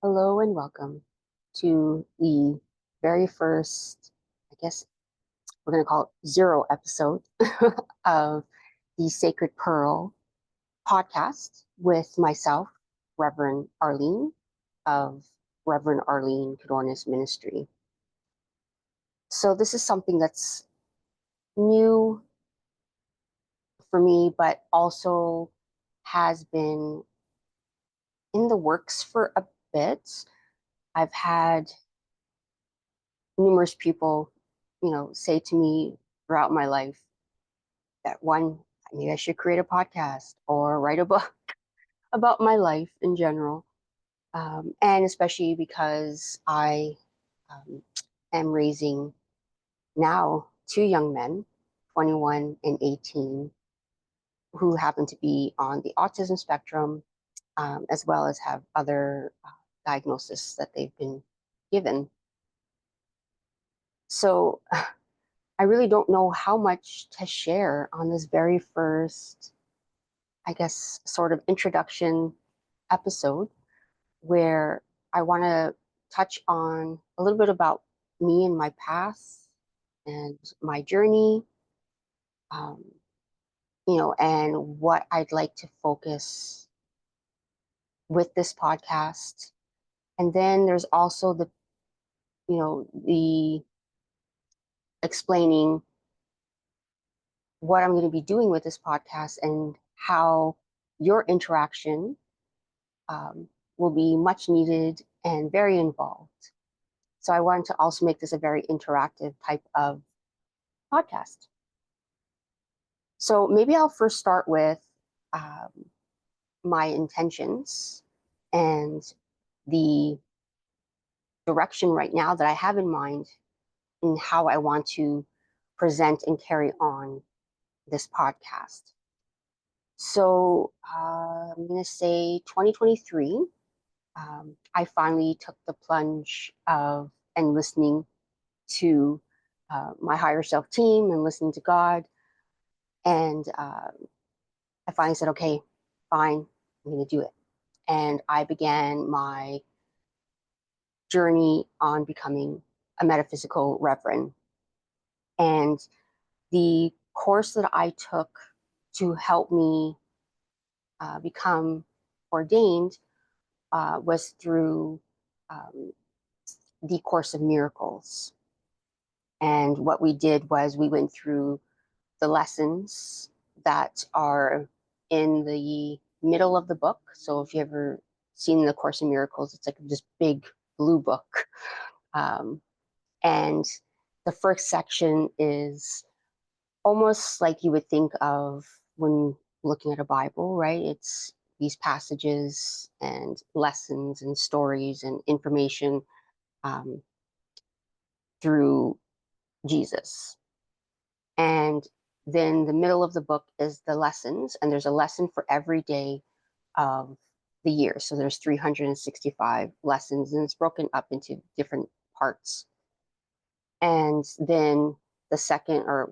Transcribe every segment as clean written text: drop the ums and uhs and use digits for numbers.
Hello and welcome to the very first, I guess we're going to call it zero episode of the Sacred Pearl podcast with myself, Reverend Arlene of Reverend Arlene Codorniz Ministry. So this is something that's new for me, but also has been in the works for a bit. I've had numerous people, say to me throughout my life that maybe I should create a podcast or write a book about my life in general. And especially because I am raising now two young men, 21 and 18, who happen to be on the autism spectrum, as well as have other diagnoses that they've been given. So I really don't know how much to share on this very first, I guess, sort of introduction episode where I want to touch on a little bit about me and my past and my journey, um, and what I'd like to focus with this podcast. And then there's also the explaining what I'm going to be doing with this podcast and how your interaction um, will be much needed and very involved. So I wanted to also make this a very interactive type of podcast. So maybe I'll first start with um, my intentions and the direction right now that I have in mind in how I want to present and carry on this podcast. So I'm going to say 2023, I finally took the plunge of and listening to my higher self team and listening to God. And I finally said, okay, fine, I'm going to do it. And I began my journey on becoming a metaphysical reverend. And the course that I took to help me become ordained was through the Course of Miracles. And what we did was we went through the lessons that are in the middle of the book. So if you ever seen the Course in Miracles, it's like this big blue book. And the first section is almost like you would think of when looking at a Bible, right? It's these passages and lessons and stories and information um, through Jesus. And then the middle of the book is the lessons, and there's a lesson for every day of the year. So there's 365 lessons, and it's broken up into different parts. And then the second or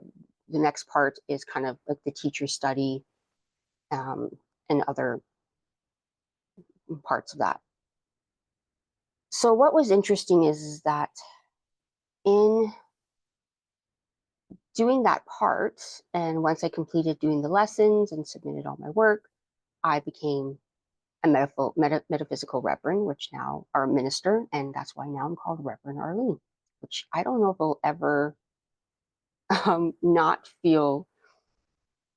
the next part is kind of like the teacher study and other parts of that. So what was interesting is that in doing that part, and once I completed doing the lessons and submitted all my work, I became a metaphysical reverend, which now are a minister, and that's why now I'm called Reverend Arlene, which I don't know if will ever not feel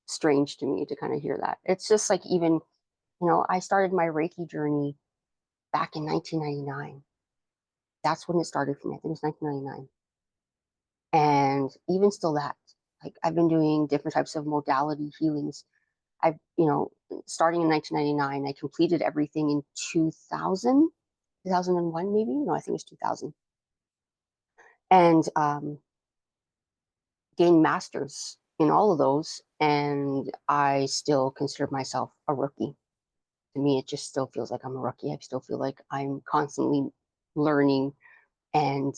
strange to me to kind of hear that. It's just like even, I started my Reiki journey back in 1999. That's when it started for me. I think it was 1999. And even still that, like I've been doing different types of modality healings. I've, starting in 1999, I completed everything in 2000, 2001 maybe? No, I think it was 2000. And gained masters in all of those. And I still consider myself a rookie. To me, it just still feels like I'm a rookie. I still feel like I'm constantly learning and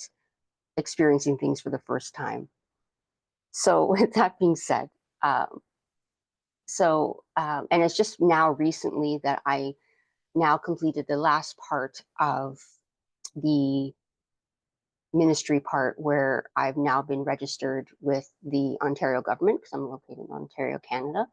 experiencing things for the first time. So with that being said, and it's just now recently that I now completed the last part of the ministry part, where I've now been registered with the Ontario government because I'm located in Ontario, Canada.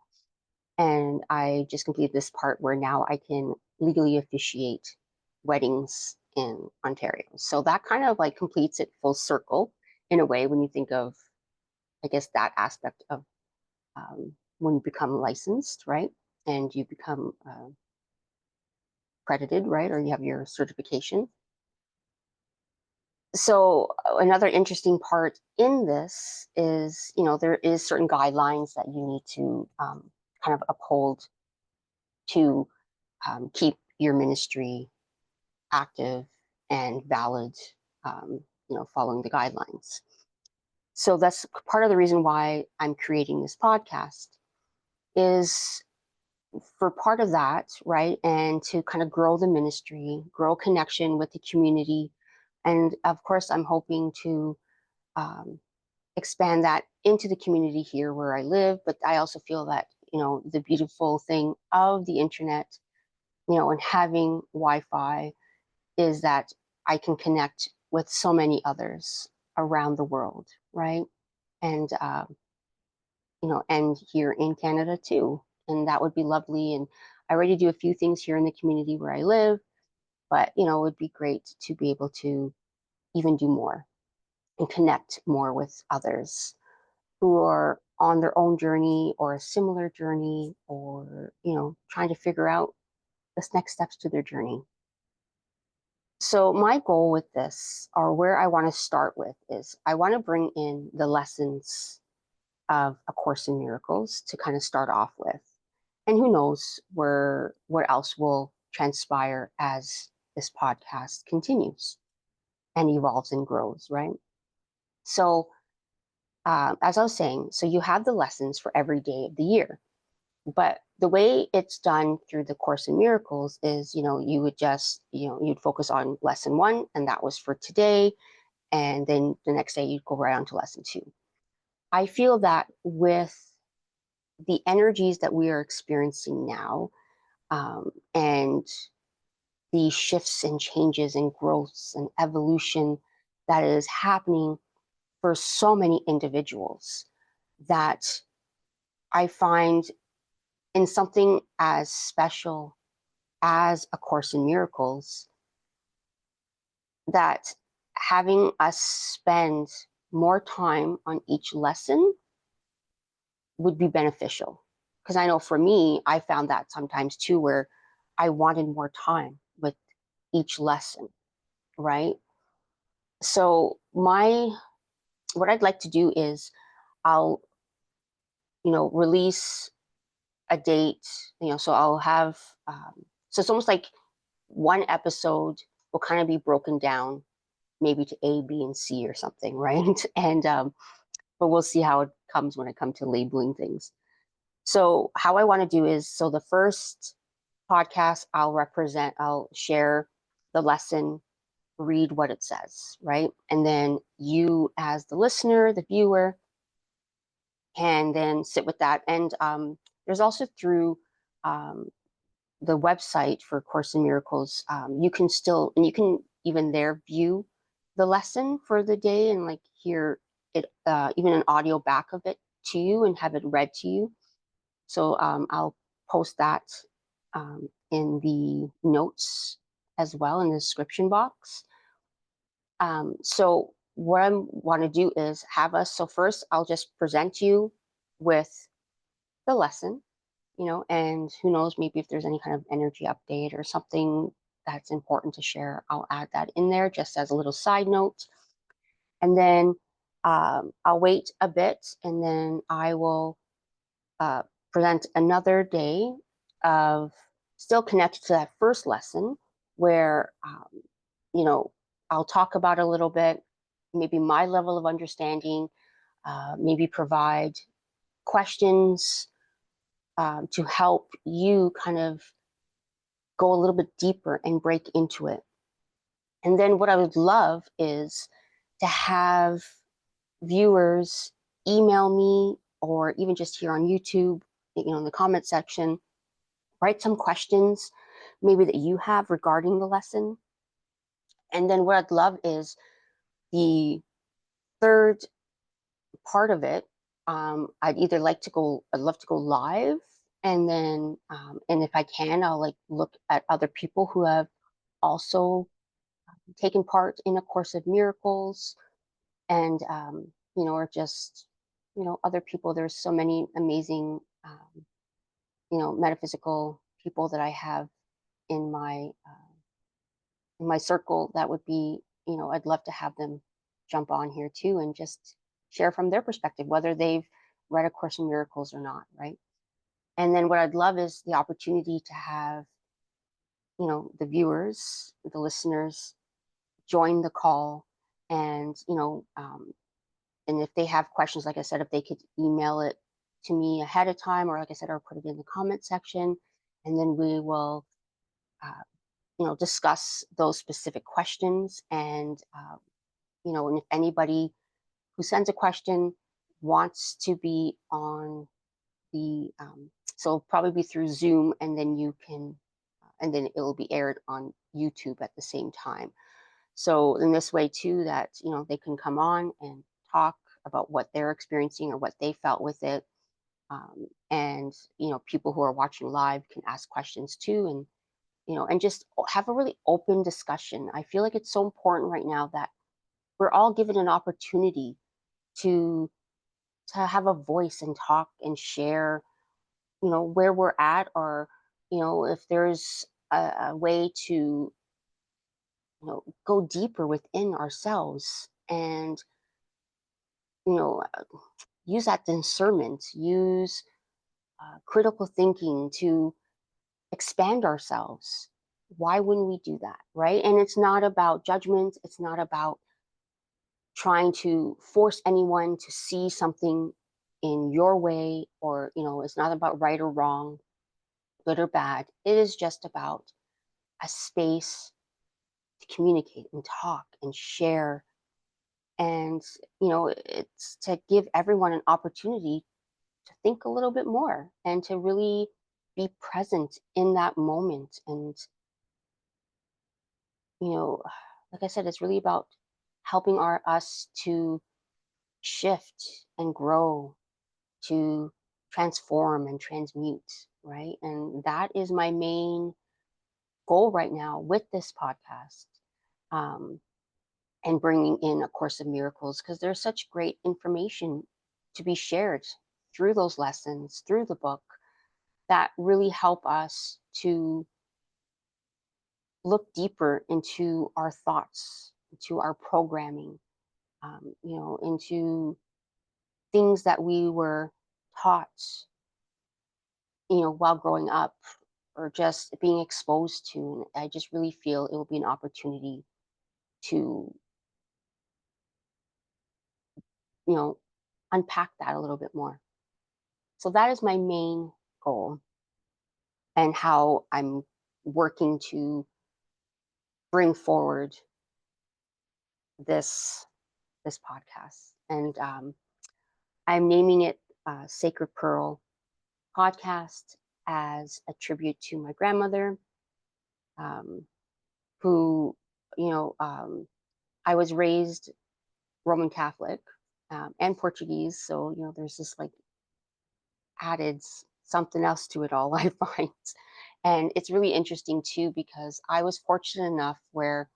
And I just completed this part where now I can legally officiate weddings in Ontario. So that kind of like completes it full circle in a way when you think of, I guess, that aspect of when you become licensed, right? And you become accredited, right? Or you have your certification. So another interesting part in this is, there is certain guidelines that you need to kind of uphold to keep your ministry active and valid, following the guidelines. So that's part of the reason why I'm creating this podcast, is for part of that, right? And to kind of grow the ministry, grow connection with the community. And of course, I'm hoping to expand that into the community here where I live. But I also feel that, the beautiful thing of the internet, and having Wi-Fi is that I can connect with so many others around the world, right? And, and here in Canada too. And that would be lovely. And I already do a few things here in the community where I live, but, it would be great to be able to even do more and connect more with others who are on their own journey or a similar journey, or, trying to figure out the next steps to their journey. So my goal with this, or where I want to start with, is I want to bring in the lessons of A Course in Miracles to kind of start off with. And who knows what else will transpire as this podcast continues and evolves and grows, right? So as I was saying, so you have the lessons for every day of the year. But the way it's done through the Course in Miracles is, you would just, you'd focus on lesson 1, and that was for today. And then the next day you'd go right on to lesson 2. I feel that with the energies that we are experiencing now, and the shifts and changes and growths and evolution that is happening for so many individuals, that I find in something as special as A Course in Miracles, that having us spend more time on each lesson would be beneficial. Because I know for me, I found that sometimes too, where I wanted more time with each lesson, right? So what I'd like to do is I'll, release a date, so I'll have, so it's almost like one episode will kind of be broken down maybe to A, B, and C or something, right? And but we'll see how it comes when it comes to labeling things. So how I want to do is, so the first podcast I'll share the lesson, read what it says, right? And then you as the listener, the viewer, can then sit with that. And there's also through the website for Course in Miracles, you can even there view the lesson for the day and like hear it, even an audio back of it to you and have it read to you. So I'll post that in the notes as well in the description box. So what I want to do is have us, so first I'll just present you with the lesson, and who knows, maybe if there's any kind of energy update or something that's important to share, I'll add that in there just as a little side note. And then I'll wait a bit, and then I will present another day of still connected to that first lesson, where, I'll talk about a little bit, maybe my level of understanding, maybe provide questions to help you kind of go a little bit deeper and break into it. And then what I would love is to have viewers email me, or even just here on YouTube, in the comment section, write some questions maybe that you have regarding the lesson. And then what I'd love is the third part of it. I'd love to go live, and then, and if I can, I'll like look at other people who have also taken part in A Course of Miracles, and or just, other people. There's so many amazing, metaphysical people that I have in my circle that would be, I'd love to have them jump on here too and just share from their perspective, whether they've read A Course in Miracles or not, right? And then what I'd love is the opportunity to have, the viewers, the listeners join the call, and, and if they have questions, like I said, if they could email it to me ahead of time, or like I said, or put it in the comment section, and then we will, uh, discuss those specific questions. And, and if anybody who sends a question wants to be on the, so it'll probably be through Zoom, and then you can, and then it will be aired on YouTube at the same time. So in this way too, that, they can come on and talk about what they're experiencing or what they felt with it. And, people who are watching live can ask questions too. And, and just have a really open discussion. I feel like it's so important right now that we're all given an opportunity to have a voice and talk and share, where we're at, or, if there's a way to, go deeper within ourselves, and, you know, uh, use that discernment, use critical thinking to expand ourselves. Why wouldn't we do that, right? And it's not about judgment. It's not about trying to force anyone to see something in your way, or, it's not about right or wrong, good or bad. It is just about a space to communicate and talk and share. And, it's to give everyone an opportunity to think a little bit more and to really be present in that moment. And, you know, like I said, it's really about helping us to shift and grow, to transform and transmute, right? And that is my main goal right now with this podcast, um, and bringing in A Course of Miracles, because there's such great information to be shared through those lessons, through the book, that really help us to look deeper into our thoughts, into our programming, into things that we were taught, while growing up, or just being exposed to. And I just really feel it will be an opportunity to, you know, unpack that a little bit more. So that is my main goal, and how I'm working to bring forward this podcast. And, I'm naming it, Sacred Pearl Podcast, as a tribute to my grandmother, um, who, you know, um, I was raised Roman Catholic, and Portuguese. So, there's this like added something else to it all, I find. And it's really interesting too, because I was fortunate enough where,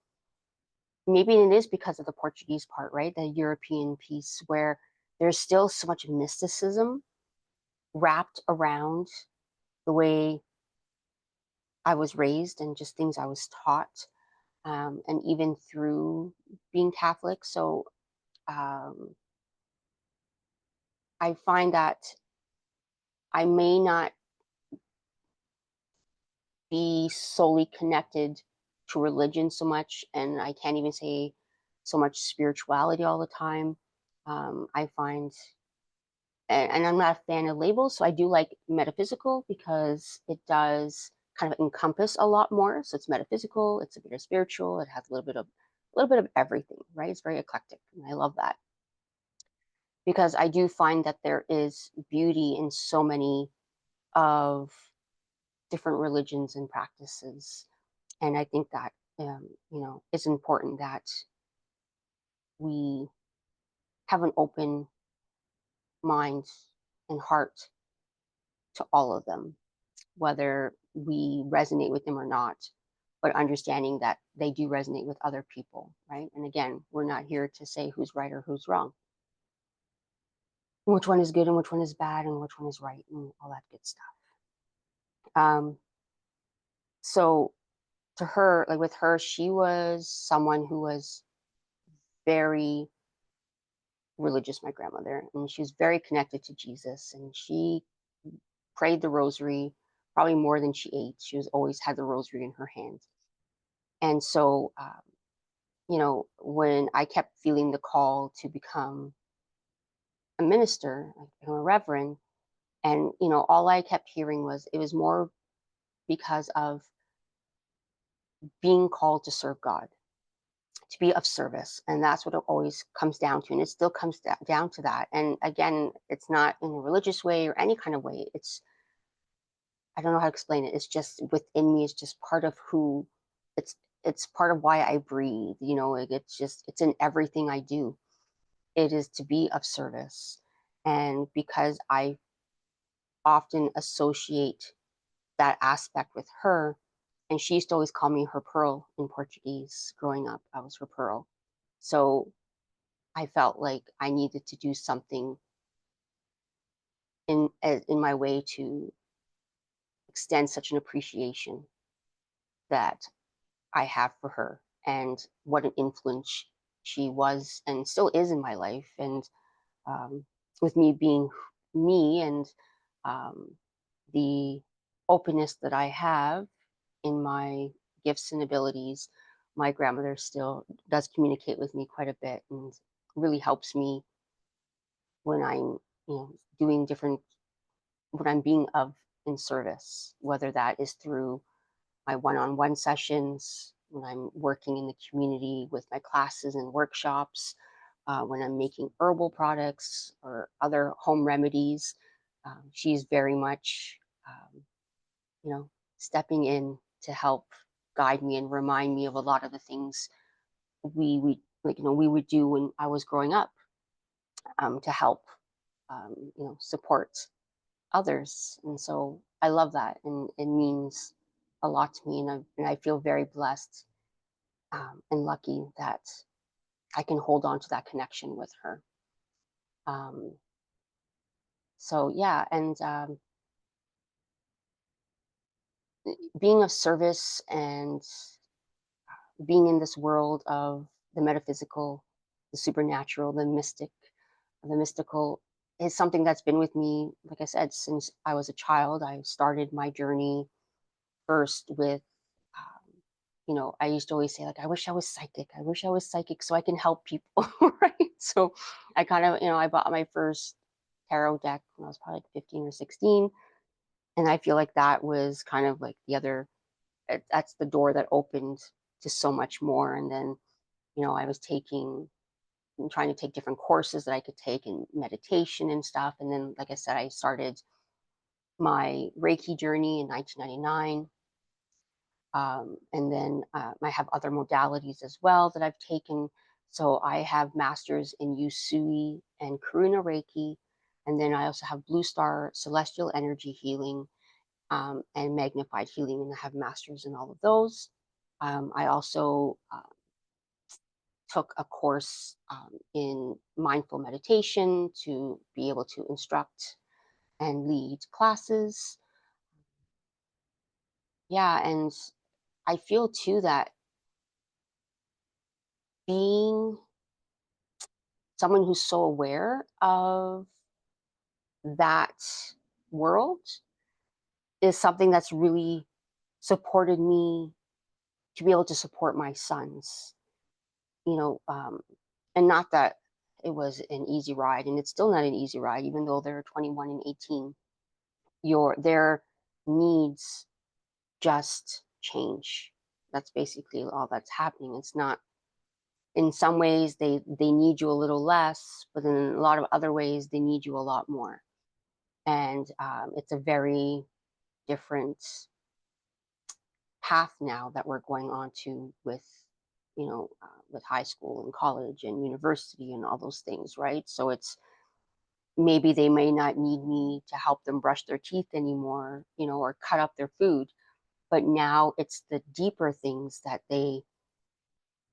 maybe it is because of the Portuguese part, right? The European piece, where there's still so much mysticism wrapped around the way I was raised and just things I was taught, and even through being Catholic. So, um, I find that I may not be solely connected to religion so much, and I can't even say so much spirituality all the time. I find, and I'm not a fan of labels, so I do like metaphysical, because it does kind of encompass a lot more. So it's metaphysical, it's a bit of spiritual, it has a little bit of everything, right? It's very eclectic, and I love that, because I do find that there is beauty in so many of different religions and practices. And I think that, it's important that we have an open mind and heart to all of them, whether we resonate with them or not, but understanding that they do resonate with other people, right? And again, we're not here to say who's right or who's wrong, which one is good and which one is bad and which one is right and all that good stuff. Um, so to her, like with her, she was someone who was very religious, my grandmother, and she was very connected to Jesus, and she prayed the rosary probably more than she ate. She was always had the rosary in her hand. And so, when I kept feeling the call to become a minister, like become a reverend, and all I kept hearing was it was more because of being called to serve God, to be of service, and that's what it always comes down to, and it still comes down to that. And again, it's not in a religious way or any kind of way. It's I don't know how to explain it. It's just within me. It's just part of who. It's it's part of why I breathe. It's in everything I do. It is to be of service, and because I often associate that aspect with her, and she used to always call me her pearl in Portuguese. Growing up, I was her pearl. So I felt like I needed to do something in my way to extend such an appreciation that I have for her and what an influence she was and still is in my life. And um, with me being me and um, the openness that I have in my gifts and abilities, my grandmother still does communicate with me quite a bit and really helps me when I'm, doing different, when I'm being of in service, whether that is through my one-on-one sessions, when I'm working in the community with my classes and workshops, when I'm making herbal products or other home remedies. She's very much, um, you know, stepping in to help guide me and remind me of a lot of the things we would do when I was growing up, to help, support others. And so I love that, and it means a lot to me, and I feel very blessed, and lucky that I can hold on to that connection with her. Um, so yeah, and being of service and being in this world of the metaphysical, the supernatural, the mystical is something that's been with me, like I said, since I was a child. I started my journey first with, I used to always say, like, I wish I was psychic. I wish I was psychic so I can help people, right? So I kind of, I bought my first tarot deck when I was probably like 15 or 16. And I feel like that was kind of like that's the door that opened to so much more. And then, I was trying to take different courses that I could take in meditation and stuff. And then, like I said, I started my Reiki journey in 1999. And then I have other modalities as well that I've taken. So I have masters in Usui and Karuna Reiki. And then I also have Blue Star Celestial Energy Healing, and Magnified Healing. And I have masters in all of those. I also took a course in mindful meditation to be able to instruct and lead classes. Yeah, and I feel too that being someone who's so aware of that world is something that's really supported me to be able to support my sons, you know, um, and not that it was an easy ride, and it's still not an easy ride, even though they're 21 and 18. Their needs just change. That's basically all that's happening. It's not, in some ways they need you a little less, but in a lot of other ways they need you a lot more. And it's a very different path now that we're going on to with, with high school and college and university and all those things, right? So it's maybe they may not need me to help them brush their teeth anymore, or cut up their food, but now it's the deeper things that they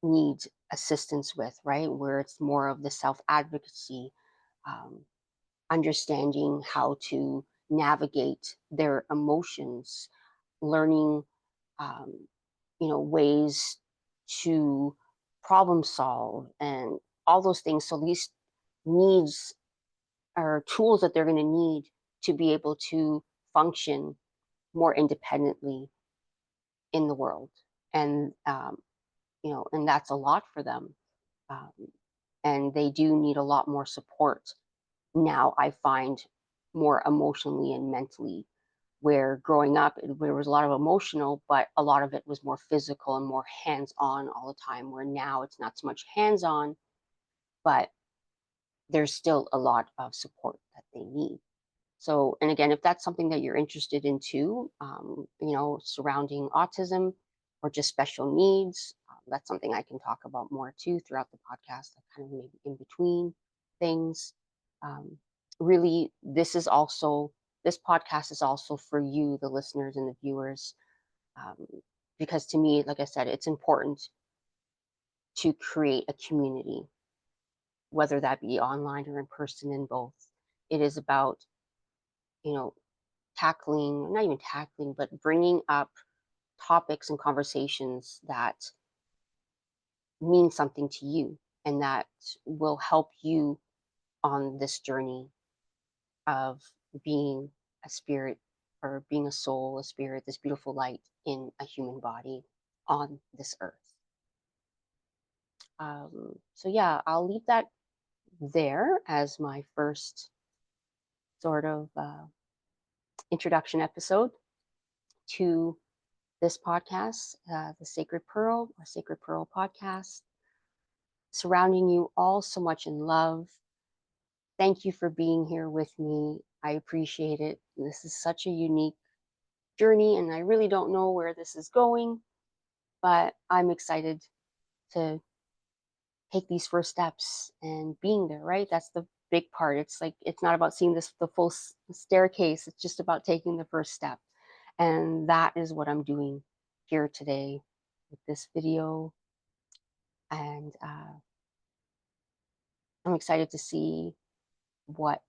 need assistance with, right? Where it's more of the self advocacy, um, understanding how to navigate their emotions, learning, um, ways to problem solve and all those things. So these needs are tools that they're going to need to be able to function more independently in the world. And, and that's a lot for them. Um, and they do need a lot more support now, I find, more emotionally and mentally, where growing up there was a lot of emotional, but a lot of it was more physical and more hands-on all the time, where now it's not so much hands-on, but there's still a lot of support that they need. So, and again, if that's something that you're interested in too, surrounding autism or just special needs, that's something I can talk about more too throughout the podcast, like kind of maybe in between things. Um, Really, this podcast is also for you, the listeners and the viewers, um, because to me, like I said, it's important to create a community, whether that be online or in person, in both. It is about, you know, tackling, not even tackling, but bringing up topics and conversations that mean something to you and that will help you on this journey of being a spirit, or being a soul, a spirit, this beautiful light in a human body on this earth. So, yeah, I'll leave that there as my first sort of introduction episode to this podcast, the Sacred Pearl, or Sacred Pearl podcast, surrounding you all so much in love. Thank you for being here with me. I appreciate it. This is such a unique journey, and I really don't know where this is going, but I'm excited to take these first steps and being there, right? That's the big part. It's like, it's not about seeing the full staircase, it's just about taking the first step. And that is what I'm doing here today with this video. And I'm excited to see what,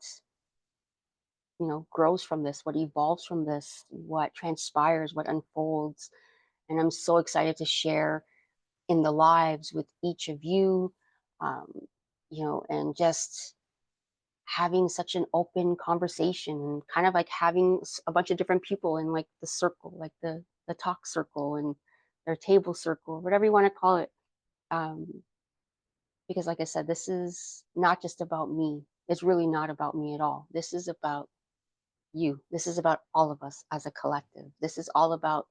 grows from this, what evolves from this, what transpires, what unfolds. And I'm so excited to share in the lives with each of you, um, and just having such an open conversation, and kind of like having a bunch of different people in like the circle, like the talk circle and their table circle, whatever you want to call it. Um, because like I said, this is not just about me. It's really not about me at all. This is about you. This is about all of us as a collective. This is all about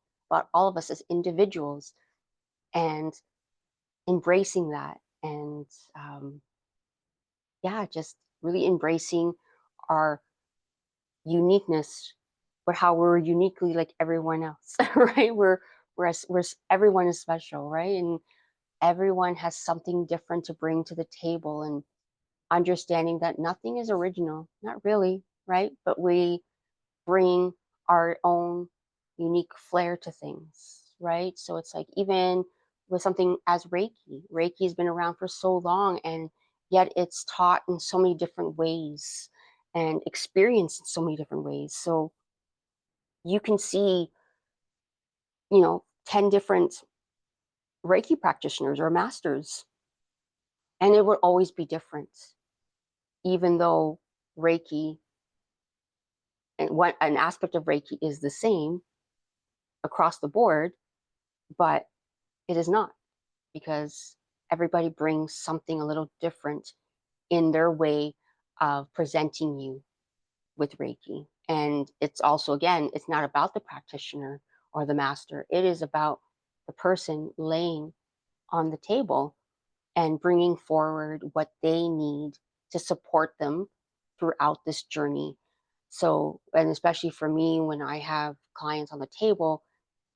all of us as individuals, and embracing that, and yeah, just really embracing our uniqueness, but how we're uniquely like everyone else, right? We're everyone is special, right? And everyone has something different to bring to the table, and understanding that nothing is original, not really, right? But we bring our own unique flair to things, right? So it's like, even with something as Reiki has been around for so long, and yet it's taught in so many different ways and experienced in so many different ways. So you can see, 10 different Reiki practitioners or masters, and it will always be different, even though Reiki, and what an aspect of Reiki is the same across the board, but it is not, because everybody brings something a little different in their way of presenting you with Reiki. And it's also, again, it's not about the practitioner or the master. It is about the person laying on the table and bringing forward what they need to support them throughout this journey. So, and especially for me, when I have clients on the table,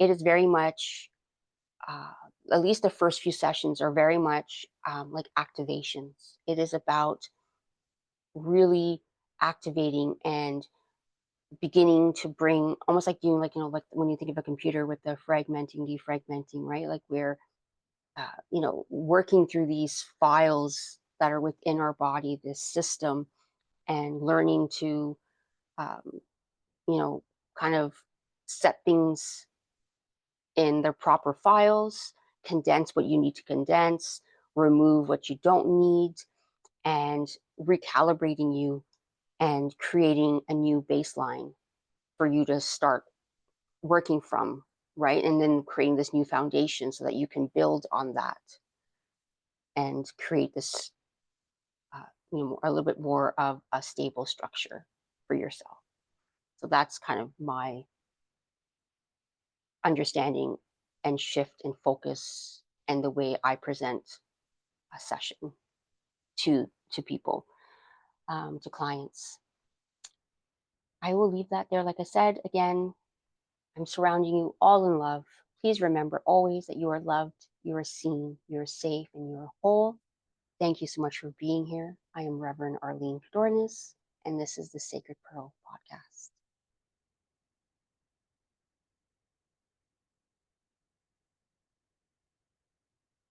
it is very much, uh, at least the first few sessions are very much like activations. It is about really activating and beginning to bring, almost like doing, like, like when you think of a computer with the fragmenting, defragmenting, right? Like we're, working through these files that are within our body, this system, and learning to, um, you know, kind of set things in their proper files, condense what you need to condense, remove what you don't need, and recalibrating you and creating a new baseline for you to start working from, right? And then creating this new foundation so that you can build on that and create this, a little bit more of a stable structure for yourself. So that's kind of my understanding and shift and focus and the way I present a session to people, to clients. I will leave that there. Like I said, again, I'm surrounding you all in love. Please remember always that you are loved, you are seen, you're safe, and you're whole. Thank you so much for being here. I am Reverend Arlene Codorniz, and this is the Sacred Pearl Podcast.